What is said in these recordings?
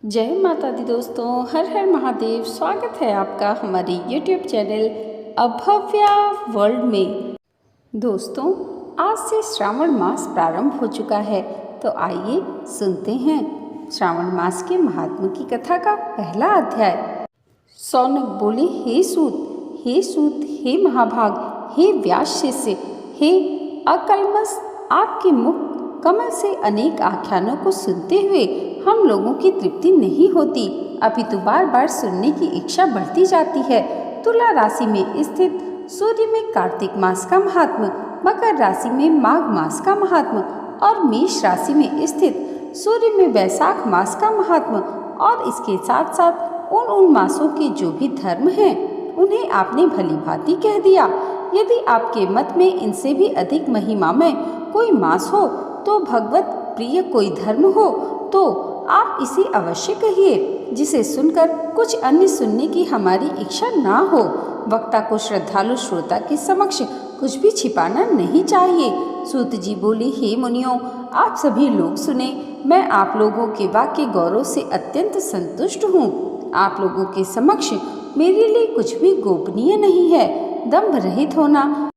जय माता दी दोस्तों, हर हर महादेव। स्वागत है आपका हमारे YouTube चैनल अभव्या वर्ल्ड में। दोस्तों, आज से श्रावण मास प्रारंभ हो चुका है, तो आइए सुनते हैं श्रावण मास के महात्म्य की कथा का पहला अध्याय। सौनक बोले, हे सूत, हे सूत, हे महाभाग, हे व्यास शिष्य, हे अकल्मष, आपके मुख कमल से अनेक आख्यानों को सुनते हुए हम लोगों की तृप्ति नहीं होती, अपितु बार बार सुनने की इच्छा बढ़ती जाती है। तुला राशि में स्थित सूर्य में कार्तिक मास का महात्म्य, मकर राशि में माघ मास का महात्म्य और मेष राशि में स्थित सूर्य में वैशाख मास का महात्म्य और इसके साथ साथ उन मासों के जो भी धर्म हैं उन्हें आपने भली भांति कह दिया। यदि आपके मत में इनसे भी अधिक महिमा में कोई मास हो तो भगवत प्रिय कोई धर्म हो तो आप इसे अवश्य कहिए, जिसे सुनकर कुछ अन्य सुनने की हमारी इच्छा ना हो। वक्ता को श्रद्धालु श्रोता के समक्ष कुछ भी छिपाना नहीं चाहिए। सूत जी बोले, हे मुनियों, आप सभी लोग सुने, मैं आप लोगों के वाक्य गौरव से अत्यंत संतुष्ट हूँ। आप लोगों के समक्ष मेरे लिए कुछ भी गोपनीय नहीं है। दंभ रहित होना,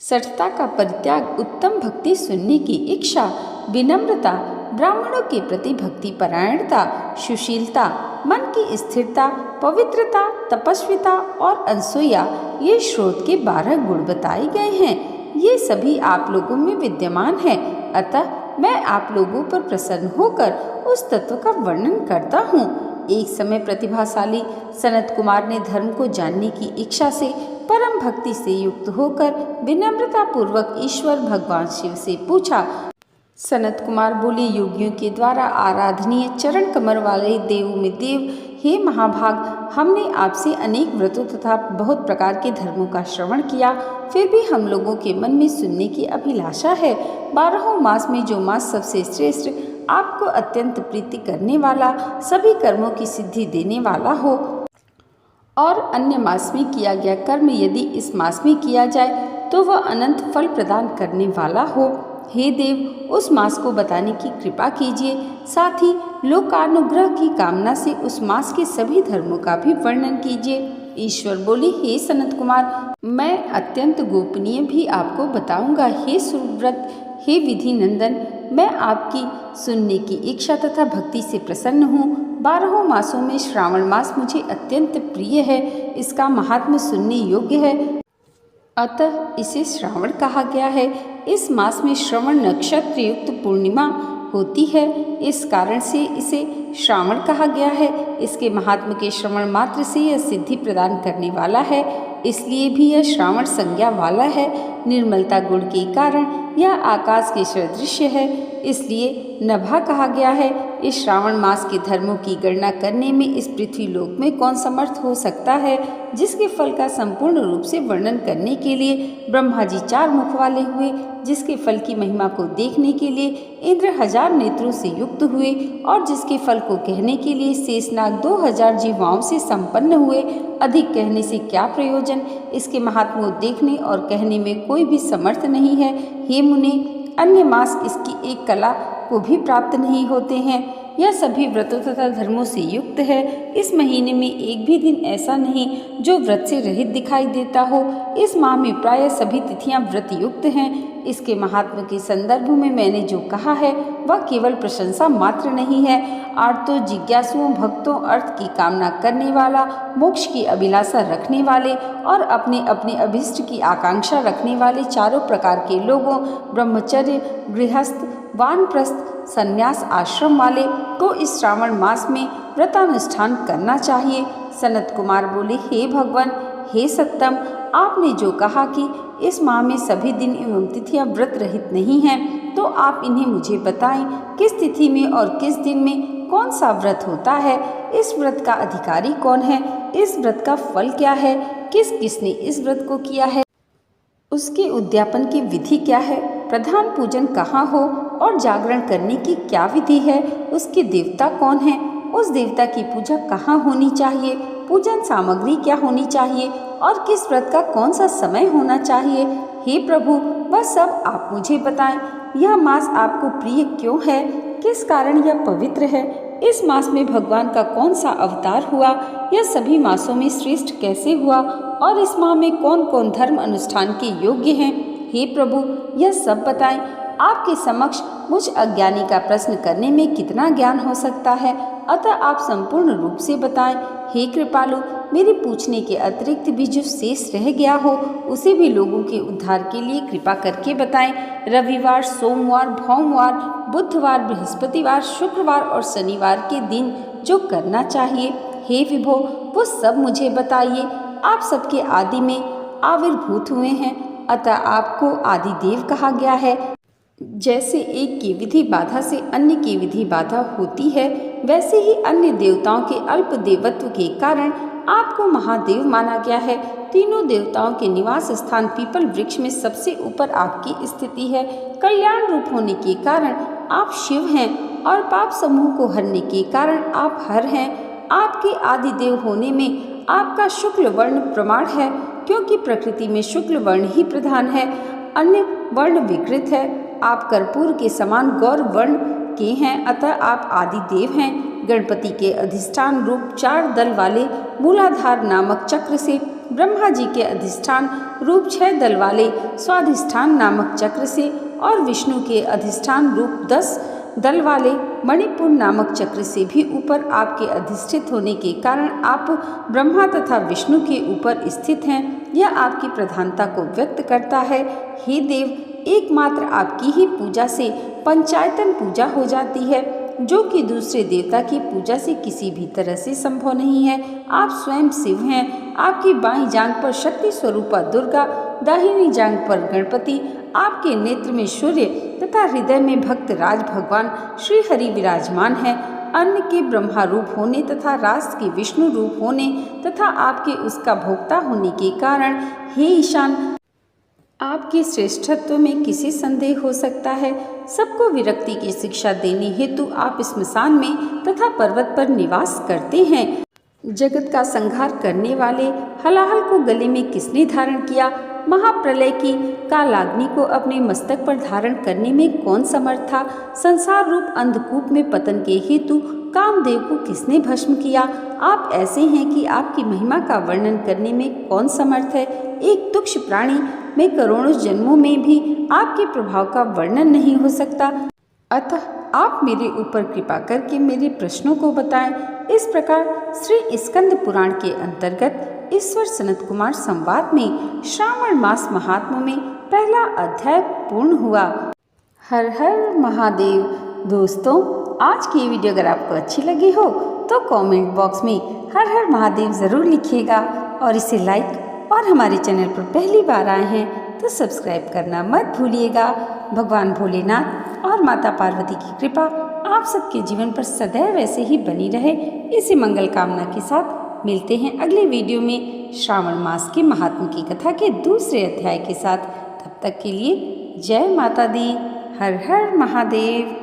सठता का परित्याग, उत्तम भक्ति सुनने की इच्छा, विनम्रता, ब्राह्मणों के प्रति भक्ति परायणता, सुशीलता, मन की स्थिरता, पवित्रता, तपस्विता और अनसूया, ये श्रोत के 12 गुण बताए गए हैं। ये सभी आप लोगों में विद्यमान है। अतः मैं आप लोगों पर प्रसन्न होकर उस तत्व का वर्णन करता हूँ। एक समय प्रतिभाशाली सनत कुमार ने धर्म को जानने की इच्छा से परम भक्ति से युक्त होकर विनम्रता पूर्वक ईश्वर भगवान शिव से पूछा। सनत कुमार बोले, योगियों के द्वारा आराधनीय चरण कमर वाले देव में देव, हे महाभाग, हमने आपसे अनेक व्रतों तथा बहुत प्रकार के धर्मों का श्रवण किया, फिर भी हम लोगों के मन में सुनने की अभिलाषा है। 12 मास में जो मास सबसे श्रेष्ठ, आपको अत्यंत प्रीति करने वाला, सभी कर्मों की सिद्धि देने वाला हो और अन्य मास में किया गया कर्म यदि इस मास में किया जाए तो वह अनंत फल प्रदान करने वाला हो। हे देव, उस मास को बताने की कृपा कीजिए। साथ ही लोकानुग्रह की कामना से उस मास के सभी धर्मों का भी वर्णन कीजिए। ईश्वर बोले, हे सनत कुमार, मैं अत्यंत गोपनीय भी आपको बताऊंगा। हे सुव्रत, हे विधि नंदन, मैं आपकी सुनने की इच्छा तथा भक्ति से प्रसन्न हूँ। 12 मासों में श्रावण मास मुझे अत्यंत प्रिय है। इसका महात्म्य सुनने योग्य है, अतः इसे श्रावण कहा गया है। इस मास में श्रवण नक्षत्र युक्त पूर्णिमा होती है, इस कारण से इसे श्रावण कहा गया है। इसके महात्म्य के श्रवण मात्र से यह सिद्धि प्रदान करने वाला है, इसलिए भी यह श्रावण संज्ञा वाला है। निर्मलता गुण के कारण यह आकाश के सदृश्य है, इसलिए नभा कहा गया है। इस श्रावण मास के धर्मों की गणना करने में इस पृथ्वी लोक में कौन समर्थ हो सकता है, जिसके फल का संपूर्ण रूप से वर्णन करने के लिए ब्रह्मा जी 4 मुख वाले हुए, जिसके फल की महिमा को देखने के लिए इंद्र 1000 नेत्रों से युक्त हुए और जिसके फल को कहने के लिए शेषनाग 2000 जीवाओं से संपन्न हुए। अधिक कहने से क्या प्रयोजन, इसके महात्म्य को देखने और कहने में कोई भी समर्थ नहीं है। हे मुने, अन्य मास इसकी एक कला को भी प्राप्त नहीं होते हैं। यह सभी व्रतों तथा धर्मों से युक्त है। इस महीने में एक भी दिन ऐसा नहीं जो व्रत से रहित दिखाई देता हो। इस माह में प्रायः सभी तिथियां व्रत युक्त हैं। इसके महात्म्य के संदर्भ में मैंने जो कहा है वह केवल प्रशंसा मात्र नहीं है। आर्तों, जिज्ञासुओं, भक्तों, अर्थ की कामना करने वाला, मोक्ष की अभिलाषा रखने वाले और अपने अपने अभिष्ट की आकांक्षा रखने वाले चारों प्रकार के लोगों, ब्रह्मचर्य, गृहस्थ, वानप्रस्थ, संन्यास आश्रम वाले को इस श्रावण मास में व्रतानुष्ठान करना चाहिए। सनत कुमार बोले, हे भगवान, हे सत्तम, आपने जो कहा कि इस माह में सभी दिन एवं तिथियां व्रत रहित नहीं हैं, तो आप इन्हें मुझे बताएं। किस तिथि में और किस दिन में कौन सा व्रत होता है? इस व्रत का अधिकारी कौन है? इस व्रत का फल क्या है? किस किसने इस व्रत को किया है? उसके उद्यापन की विधि क्या है? प्रधान पूजन कहाँ हो और जागरण करने की क्या विधि है? उसके देवता कौन है? उस देवता की पूजा कहाँ होनी चाहिए? पूजन सामग्री क्या होनी चाहिए और किस व्रत का कौन सा समय होना चाहिए? हे प्रभु, वह सब आप मुझे बताएं। यह मास आपको प्रिय क्यों है? किस कारण यह पवित्र है? इस मास में भगवान का कौन सा अवतार हुआ, यह सभी मासों में श्रेष्ठ कैसे हुआ और इस माह में कौन कौन धर्म अनुष्ठान के योग्य हैं। हे प्रभु, यह सब बताएं। आपके समक्ष मुझ अज्ञानी का प्रश्न करने में कितना ज्ञान हो सकता है, अतः आप संपूर्ण रूप से बताएं। हे कृपालु, मेरे पूछने के अतिरिक्त भी जो शेष रह गया हो उसे भी लोगों के उद्धार के लिए कृपा करके बताएं। रविवार, सोमवार, भौमवार, बुधवार, बृहस्पतिवार, शुक्रवार और शनिवार के दिन जो करना चाहिए, हे विभो, वो सब मुझे बताइए। आप सबके आदि में आविर्भूत हुए हैं, अतः आपको आदि देव कहा गया है। जैसे एक की विधि बाधा से अन्य की विधि बाधा होती है, वैसे ही अन्य देवताओं के अल्प देवत्व के कारण आपको महादेव माना गया है। तीनों देवताओं के निवास स्थान पीपल वृक्ष में सबसे ऊपर आपकी स्थिति है। कल्याण रूप होने के कारण आप शिव हैं और पाप समूह को हरने के कारण आप हर हैं। आपके आदि देव होने में आपका शुक्ल वर्ण प्रमाण है, क्योंकि प्रकृति में शुक्ल वर्ण ही प्रधान है, अन्य वर्ण विकृत है। आप कर्पूर के समान गौर वर्ण के हैं, अतः आप आदि देव हैं। गणपति के अधिष्ठान रूप 4 दल वाले मूलाधार नामक चक्र से, ब्रह्मा जी के अधिष्ठान रूप 6 दल वाले स्वाधिष्ठान नामक चक्र से और विष्णु के अधिष्ठान रूप 10 दल वाले मणिपुर नामक चक्र से भी ऊपर आपके अधिष्ठित होने के कारण आप ब्रह्मा तथा विष्णु के ऊपर स्थित हैं। यह आपकी प्रधानता को व्यक्त करता है। हे देव, एकमात्र आपकी ही पूजा से पंचायतन पूजा हो जाती है, जो कि दूसरे देवता की पूजा से किसी भी तरह से संभव नहीं है। आप स्वयं शिव हैं। आपकी बाईं जांघ पर शक्ति स्वरूपा दुर्गा, दाहिनी जांघ पर गणपति, आपके नेत्र में सूर्य तथा हृदय में भक्त राज भगवान श्री हरि विराजमान है। अन्न के ब्रह्मा रूप होने तथा रास के विष्णु रूप होने तथा आपके उसका भोक्ता होने के कारण, हे ईशान, आपके श्रेष्ठत्व में किसी संदेह हो सकता है। सबको विरक्ति की शिक्षा देने हेतु आप स्मशान में तथा पर्वत पर निवास करते हैं। जगत का संहार करने वाले हलाहल को गले में किसने धारण किया? महाप्रलय की कालाग्नि को अपने मस्तक पर धारण करने में कौन समर्थ था? संसार रूप अंधकूप में पतन के हेतु कामदेव को किसने भस्म किया? आप ऐसे हैं कि आपकी महिमा का वर्णन करने में कौन समर्थ है? एक तुच्छ प्राणी में करोड़ों जन्मों में भी आपके प्रभाव का वर्णन नहीं हो सकता। अतः आप मेरे ऊपर कृपा करके मेरे प्रश्नों को बताएं। इस प्रकार श्री स्कंद पुराण के अंतर्गत ईश्वर सनत कुमार संवाद में श्रावण मास महात्म्य में पहला अध्याय पूर्ण हुआ। हर हर महादेव। दोस्तों, आज की वीडियो अगर आपको अच्छी लगी हो तो कमेंट बॉक्स में हर हर महादेव ज़रूर लिखिएगा और इसे लाइक, और हमारे चैनल पर पहली बार आए हैं तो सब्सक्राइब करना मत भूलिएगा। भगवान भोलेनाथ और माता पार्वती की कृपा आप सबके जीवन पर सदैव ऐसे ही बनी रहे, इसी मंगल कामना के साथ मिलते हैं अगले वीडियो में श्रावण मास के महात्म्य की कथा के दूसरे अध्याय के साथ। तब तक के लिए जय माता दी। हर हर महादेव।